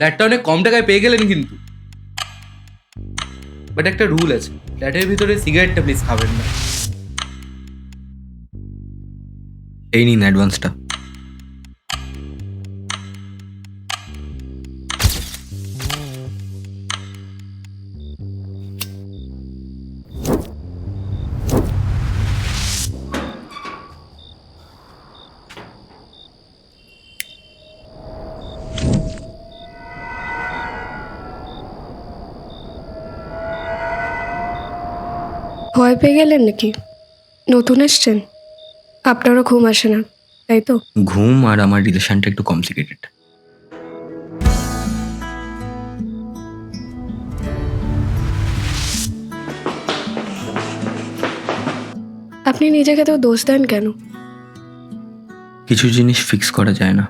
ফ্ল্যাটটা অনেক কম টাকায় পেয়ে গেলেন কিন্তু। বাট একটা রুল আছে, ফ্ল্যাটের ভিতরে সিগারেটটা প্লিজ খাবেন না। এই নিন অ্যাডভান্সটা। ভয় পেয়ে গেলেন নাকি? নতুন এসছেন, আপনারও ঘুম আসে না তাই তো? ঘুম আর আমার রিলেশনটা একটু কমপ্লিকেটেড। আপনি নিজেকে তো দোষ দেন কেন? কিছু জিনিস ফিক্স করা যায় না।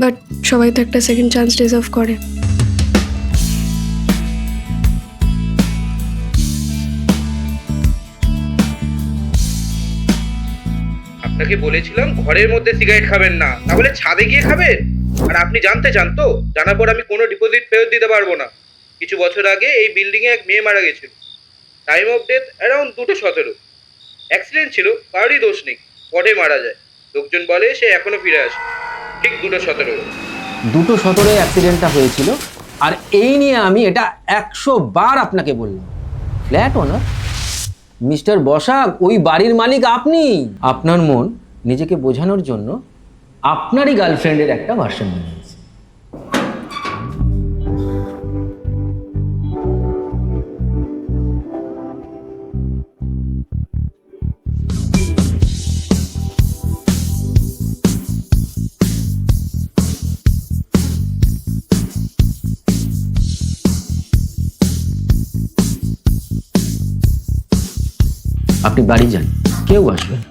বাট সবাই তো একটা সেকেন্ড চান্স ডিজার্ভ করে। আপনাকে বলেছিলাম ঘরের মধ্যে সিগারেট খাবেন না, তাহলে ছাদে গিয়ে খাবেন। আর আপনি জানতে চান তো, জানার পর আমি কোনো ডিপোজিট ফেরত দিতে পারবো না। কিছু বছর আগে এই বিল্ডিং এ এক মেয়ে মারা গেছিল। Time of death around 2:17। Accident ছিল, কারোরই দোষ নেই, স্পটে মারা যায়। লোকজন বলে সে এখনো ফিরে আসে, ঠিক 2:17। 2:17 অ্যাক্সিডেন্টটা হয়েছিল, আর এই নিয়ে আমি এটা 100 বার আপনাকে বললাম। ফ্ল্যাট ওনার মিস্টার বসাক, ওই বাড়ির মালিক আপনি। আপনার মন নিজেকে বোঝানোর জন্য আপনারই গার্লফ্রেন্ডের একটা ভার্সন বানিয়েছে। আপনি বাড়ি যান, কেউ আসবে না।